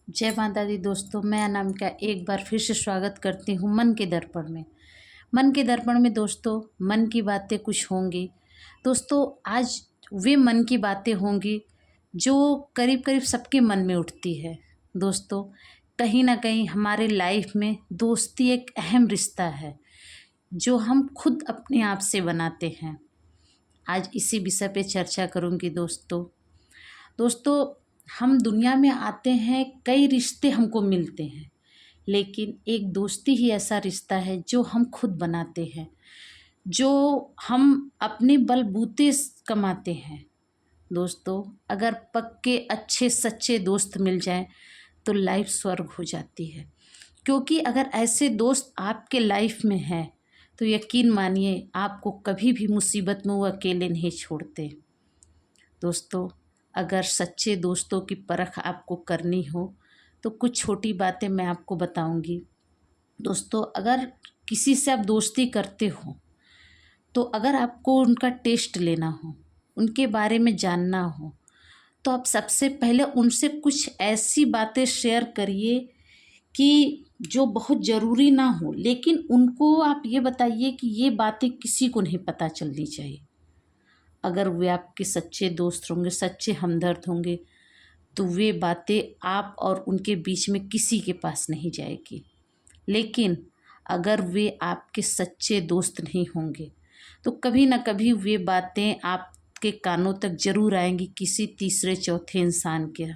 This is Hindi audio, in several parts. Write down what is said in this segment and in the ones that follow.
जय माता दी दोस्तों, मैं अनामिका एक बार फिर से स्वागत करती हूँ मन के दर्पण में। मन के दर्पण में दोस्तों, मन की बातें कुछ होंगी। दोस्तों, आज वे मन की बातें होंगी जो करीब करीब सबके मन में उठती है। दोस्तों, कहीं ना कहीं हमारे लाइफ में दोस्ती एक अहम रिश्ता है जो हम खुद अपने आप से बनाते हैं। आज इसी विषय पे चर्चा करूँगी दोस्तों। दोस्तों, हम दुनिया में आते हैं, कई रिश्ते हमको मिलते हैं, लेकिन एक दोस्ती ही ऐसा रिश्ता है जो हम खुद बनाते हैं, जो हम अपने बलबूते कमाते हैं। दोस्तों, अगर पक्के अच्छे सच्चे दोस्त मिल जाएं तो लाइफ स्वर्ग हो जाती है। क्योंकि अगर ऐसे दोस्त आपके लाइफ में हैं तो यकीन मानिए आपको कभी भी मुसीबत में वो अकेले नहीं छोड़ते। दोस्तों, अगर सच्चे दोस्तों की परख आपको करनी हो तो कुछ छोटी बातें मैं आपको बताऊंगी। दोस्तों, अगर किसी से आप दोस्ती करते हो तो अगर आपको उनका टेस्ट लेना हो, उनके बारे में जानना हो, तो आप सबसे पहले उनसे कुछ ऐसी बातें शेयर करिए कि जो बहुत ज़रूरी ना हो, लेकिन उनको आप ये बताइए कि ये बातें किसी को नहीं पता चलनी चाहिए। अगर वे आपके सच्चे दोस्त होंगे, सच्चे हमदर्द होंगे, तो वे बातें आप और उनके बीच में किसी के पास नहीं जाएगी। लेकिन अगर वे आपके सच्चे दोस्त नहीं होंगे तो कभी ना कभी वे बातें आपके कानों तक जरूर आएंगी, किसी तीसरे चौथे इंसान के।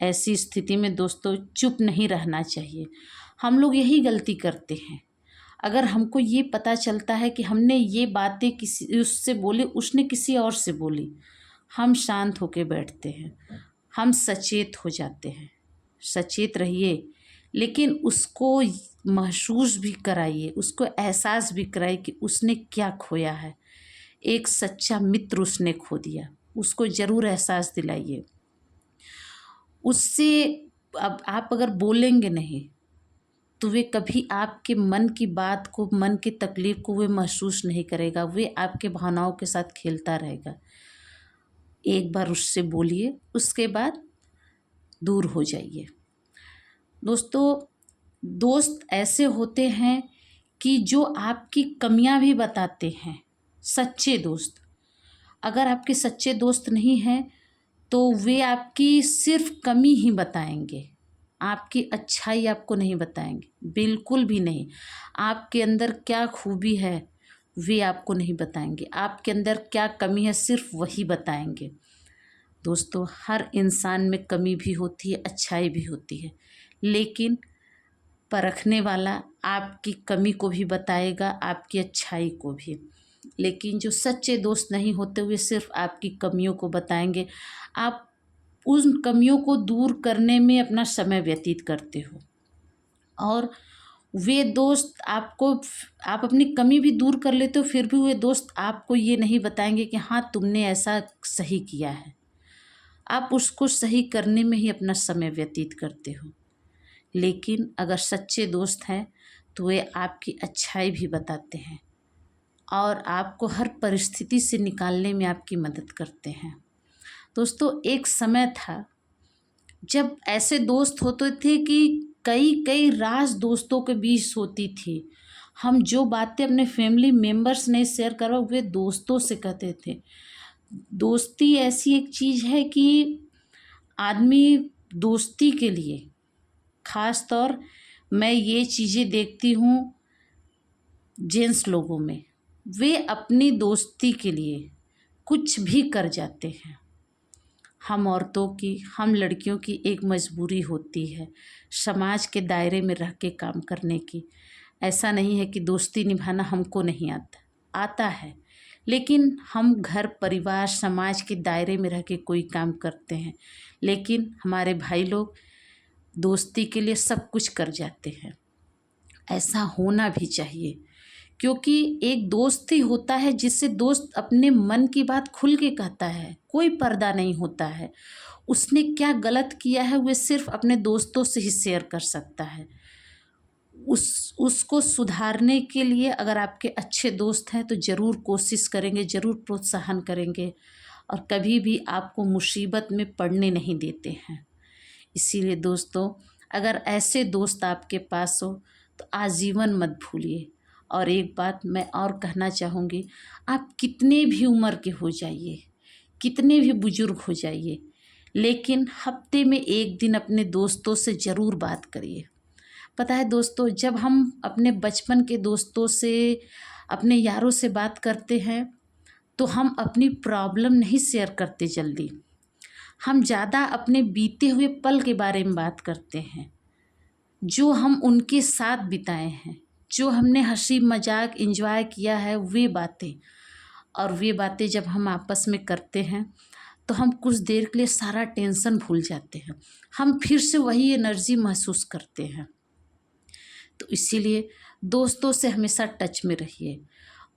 ऐसी स्थिति में दोस्तों, चुप नहीं रहना चाहिए। हम लोग यही गलती करते हैं। अगर हमको ये पता चलता है कि हमने ये बातें किसी उससे बोली, उसने किसी और से बोली, हम शांत होके बैठते हैं, हम सचेत हो जाते हैं। सचेत रहिए, लेकिन उसको महसूस भी कराइए, उसको एहसास भी कराइए कि उसने क्या खोया है। एक सच्चा मित्र उसने खो दिया, उसको ज़रूर एहसास दिलाइए। उससे अब आप अगर बोलेंगे नहीं तो वे कभी आपके मन की बात को, मन की तकलीफ़ को वे महसूस नहीं करेगा। वे आपके भावनाओं के साथ खेलता रहेगा। एक बार उससे बोलिए, उसके बाद दूर हो जाइए। दोस्तों, दोस्त ऐसे होते हैं कि जो आपकी कमियां भी बताते हैं। सच्चे दोस्त, अगर आपके सच्चे दोस्त नहीं हैं तो वे आपकी सिर्फ कमी ही बताएंगे, आपकी अच्छाई आपको नहीं बताएंगे, बिल्कुल भी नहीं। आपके अंदर क्या खूबी है वे आपको नहीं बताएंगे, आपके अंदर क्या कमी है सिर्फ वही बताएंगे। दोस्तों, हर इंसान में कमी भी होती है, अच्छाई भी होती है, लेकिन परखने वाला आपकी कमी को भी बताएगा, आपकी अच्छाई को भी। लेकिन जो सच्चे दोस्त नहीं होते, वे सिर्फ आपकी कमियों को बताएंगे। आप उन कमियों को दूर करने में अपना समय व्यतीत करते हो, और वे दोस्त आपको, आप अपनी कमी भी दूर कर लेते हो, फिर भी वे दोस्त आपको ये नहीं बताएंगे कि हाँ तुमने ऐसा सही किया है। आप उसको सही करने में ही अपना समय व्यतीत करते हो। लेकिन अगर सच्चे दोस्त हैं तो वे आपकी अच्छाई भी बताते हैं और आपको हर परिस्थिति से निकालने में आपकी मदद करते हैं। दोस्तों, एक समय था जब ऐसे दोस्त होते थे कि कई कई राज दोस्तों के बीच होती थी। हम जो बातें अपने फैमिली मेम्बर्स नहीं शेयर करो, वे दोस्तों से कहते थे। दोस्ती ऐसी एक चीज़ है कि आदमी दोस्ती के लिए, ख़ास तौर मैं ये चीज़ें देखती हूँ जेंट्स लोगों में, वे अपनी दोस्ती के लिए कुछ भी कर जाते हैं। हम औरतों की, हम लड़कियों की एक मजबूरी होती है समाज के दायरे में रह के काम करने की। ऐसा नहीं है कि दोस्ती निभाना हमको नहीं आता, आता है, लेकिन हम घर परिवार समाज के दायरे में रह के कोई काम करते हैं। लेकिन हमारे भाई लोग दोस्ती के लिए सब कुछ कर जाते हैं। ऐसा होना भी चाहिए, क्योंकि एक दोस्त ही होता है जिससे दोस्त अपने मन की बात खुल के कहता है, कोई पर्दा नहीं होता है। उसने क्या गलत किया है वे सिर्फ अपने दोस्तों से ही शेयर कर सकता है। उसको सुधारने के लिए अगर आपके अच्छे दोस्त हैं तो ज़रूर कोशिश करेंगे, ज़रूर प्रोत्साहन करेंगे, और कभी भी आपको मुसीबत में पड़ने नहीं देते हैं। इसीलिए दोस्तों, अगर ऐसे दोस्त आपके पास हो तो आजीवन मत भूलिए। और एक बात मैं और कहना चाहूँगी, आप कितने भी उम्र के हो जाइए, कितने भी बुजुर्ग हो जाइए, लेकिन हफ्ते में एक दिन अपने दोस्तों से ज़रूर बात करिए। पता है दोस्तों, जब हम अपने बचपन के दोस्तों से, अपने यारों से बात करते हैं तो हम अपनी प्रॉब्लम नहीं शेयर करते जल्दी, हम ज़्यादा अपने बीते हुए पल के बारे में बात करते हैं, जो हम उनके साथ बिताए हैं, जो हमने हंसी मजाक एंजॉय किया है, वे बातें। और वे बातें जब हम आपस में करते हैं तो हम कुछ देर के लिए सारा टेंशन भूल जाते हैं, हम फिर से वही एनर्जी महसूस करते हैं। तो इसीलिए दोस्तों से हमेशा टच में रहिए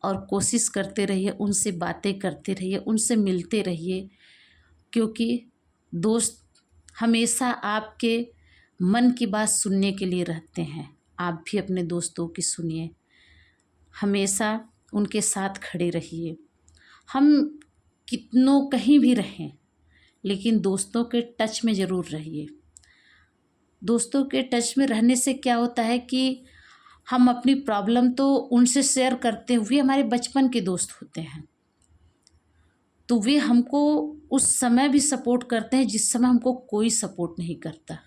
और कोशिश करते रहिए, उनसे बातें करते रहिए, उनसे मिलते रहिए, क्योंकि दोस्त हमेशा आपके मन की बात सुनने के लिए रहते हैं। आप भी अपने दोस्तों की सुनिए, हमेशा उनके साथ खड़े रहिए। हम कितनों कहीं भी रहें, लेकिन दोस्तों के टच में ज़रूर रहिए। दोस्तों के टच में रहने से क्या होता है कि हम अपनी प्रॉब्लम तो उनसे शेयर करते हुए, हमारे बचपन के दोस्त होते हैं, तो वे हमको उस समय भी सपोर्ट करते हैं जिस समय हमको कोई सपोर्ट नहीं करता।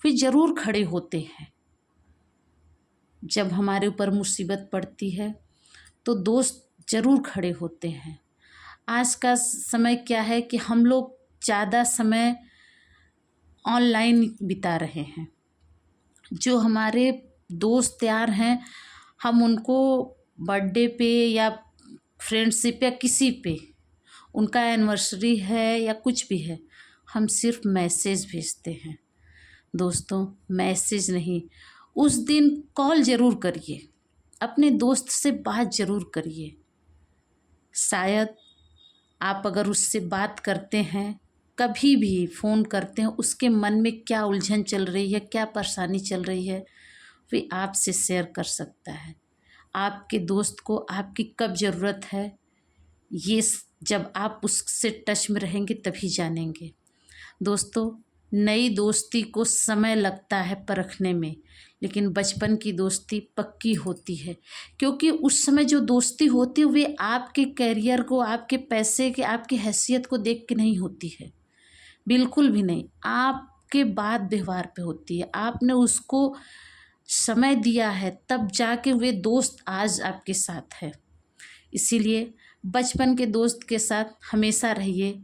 वे ज़रूर खड़े होते हैं। जब हमारे ऊपर मुसीबत पड़ती है तो दोस्त ज़रूर खड़े होते हैं। आज का समय क्या है कि हम लोग ज़्यादा समय ऑनलाइन बिता रहे हैं। जो हमारे दोस्त यार हैं, हम उनको बर्थडे पे या फ्रेंडशिप या किसी पे, उनका एनिवर्सरी है या कुछ भी है, हम सिर्फ मैसेज भेजते हैं। दोस्तों, मैसेज नहीं, उस दिन कॉल ज़रूर करिए, अपने दोस्त से बात ज़रूर करिए। शायद आप अगर उससे बात करते हैं, कभी भी फ़ोन करते हैं, उसके मन में क्या उलझन चल रही है, क्या परेशानी चल रही है, वे आपसे शेयर कर सकता है। आपके दोस्त को आपकी कब ज़रूरत है, ये जब आप उससे टच में रहेंगे तभी जानेंगे। दोस्तों, नई दोस्ती को समय लगता है परखने में, लेकिन बचपन की दोस्ती पक्की होती है, क्योंकि उस समय जो दोस्ती होती है वे आपके करियर को, आपके पैसे के, आपकी हैसियत को देख के नहीं होती है, बिल्कुल भी नहीं। आपके बात व्यवहार पे होती है, आपने उसको समय दिया है, तब जाके वे दोस्त आज आपके साथ है। इसीलिए बचपन के दोस्त के साथ हमेशा रहिए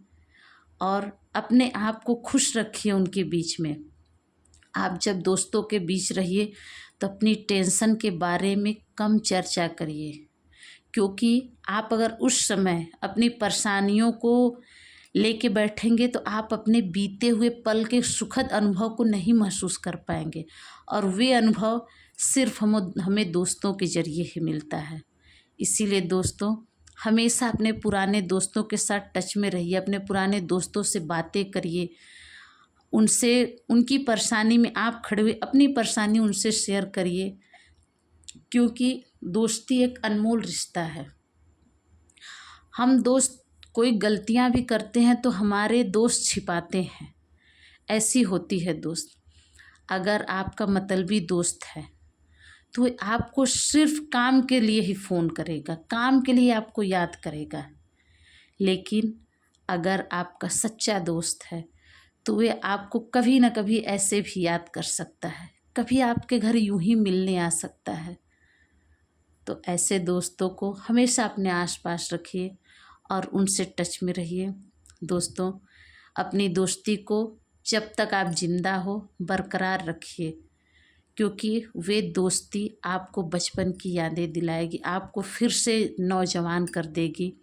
और अपने आप को खुश रखिए उनके बीच में। आप जब दोस्तों के बीच रहिए तो अपनी टेंशन के बारे में कम चर्चा करिए, क्योंकि आप अगर उस समय अपनी परेशानियों को लेके बैठेंगे तो आप अपने बीते हुए पल के सुखद अनुभव को नहीं महसूस कर पाएंगे, और वे अनुभव सिर्फ हमें दोस्तों के ज़रिए ही मिलता है। इसीलिए दोस्तों, हमेशा अपने पुराने दोस्तों के साथ टच में रहिए, अपने पुराने दोस्तों से बातें करिए, उनसे उनकी परेशानी में आप खड़े हुए अपनी परेशानी उनसे शेयर करिए, क्योंकि दोस्ती एक अनमोल रिश्ता है। हम दोस्त कोई गलतियां भी करते हैं तो हमारे दोस्त छिपाते हैं, ऐसी होती है दोस्त। अगर आपका मतलबी दोस्त है तो वो आपको सिर्फ काम के लिए ही फ़ोन करेगा, काम के लिए आपको याद करेगा। लेकिन अगर आपका सच्चा दोस्त है तो वे आपको कभी ना कभी ऐसे भी याद कर सकता है, कभी आपके घर यूं ही मिलने आ सकता है। तो ऐसे दोस्तों को हमेशा अपने आसपास रखिए और उनसे टच में रहिए। दोस्तों, अपनी दोस्ती को जब तक आप जिंदा हो बरकरार रखिए, क्योंकि वे दोस्ती आपको बचपन की यादें दिलाएगी, आपको फिर से नौजवान कर देगी।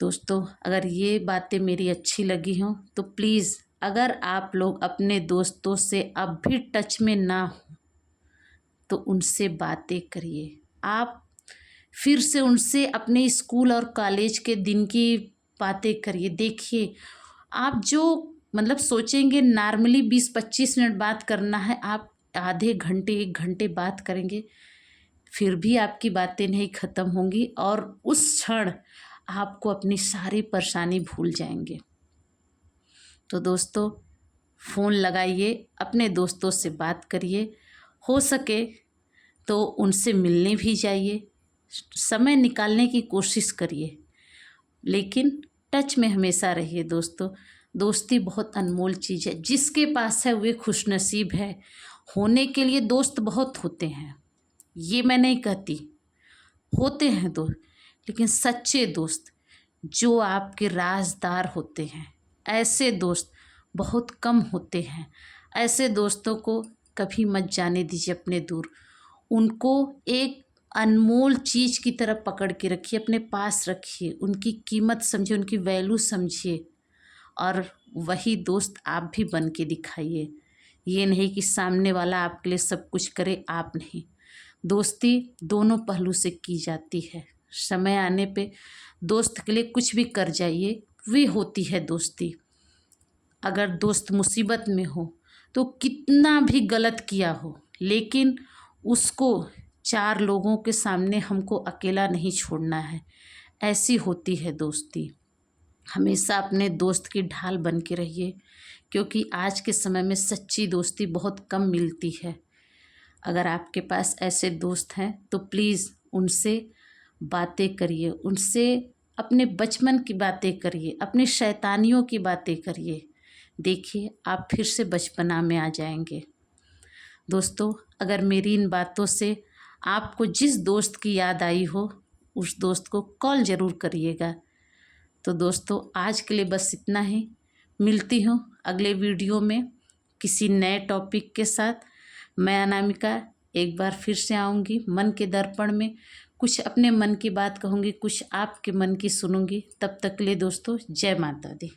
दोस्तों, अगर ये बातें मेरी अच्छी लगी हों तो प्लीज़, अगर आप लोग अपने दोस्तों से अब भी टच में ना हो तो उनसे बातें करिए। आप फिर से उनसे अपने स्कूल और कॉलेज के दिन की बातें करिए। देखिए, आप जो मतलब सोचेंगे नॉर्मली 20-25 मिनट बात करना है, आप आधे घंटे 1 घंटे बात करेंगे, फिर भी आपकी बातें नहीं ख़त्म होंगी और उस क्षण आपको अपनी सारी परेशानी भूल जाएंगे। तो दोस्तों, फ़ोन लगाइए, अपने दोस्तों से बात करिए, हो सके तो उनसे मिलने भी जाइए, समय निकालने की कोशिश करिए, लेकिन टच में हमेशा रहिए दोस्तों। दोस्ती बहुत अनमोल चीज़ है, जिसके पास है वे खुशनसीब है। होने के लिए दोस्त बहुत होते हैं, ये मैं नहीं कहती, होते हैं दोस्त, लेकिन सच्चे दोस्त जो आपके राज़दार होते हैं, ऐसे दोस्त बहुत कम होते हैं। ऐसे दोस्तों को कभी मत जाने दीजिए अपने दूर। उनको एक अनमोल चीज़ की तरह पकड़ के रखिए, अपने पास रखिए, उनकी कीमत समझिए, उनकी वैल्यू समझिए, और वही दोस्त आप भी बन के दिखाइए। ये नहीं कि सामने वाला आपके लिए सब कुछ करे, आप नहीं। दोस्ती दोनों पहलू से की जाती है। समय आने पे दोस्त के लिए कुछ भी कर जाइए, वे होती है दोस्ती। अगर दोस्त मुसीबत में हो तो कितना भी गलत किया हो, लेकिन उसको 4 लोगों के सामने हमको अकेला नहीं छोड़ना है। ऐसी होती है दोस्ती। हमेशा अपने दोस्त की ढाल बन के रहिए, क्योंकि आज के समय में सच्ची दोस्ती बहुत कम मिलती है। अगर आपके पास ऐसे दोस्त हैं तो प्लीज़ उनसे बातें करिए, उनसे अपने बचपन की बातें करिए, अपनी शैतानियों की बातें करिए। देखिए आप फिर से बचपना में आ जाएंगे। दोस्तों, अगर मेरी इन बातों से आपको जिस दोस्त की याद आई हो, उस दोस्त को कॉल ज़रूर करिएगा। तो दोस्तों, आज के लिए बस इतना ही। मिलती हूँ अगले वीडियो में किसी नए टॉपिक के साथ। मैं अनामिका एक बार फिर से आऊँगी मन के दर्पण में। कुछ अपने मन की बात कहूँगी, कुछ आपके मन की सुनूँगी। तब तक के लिए दोस्तों, जय माता दी।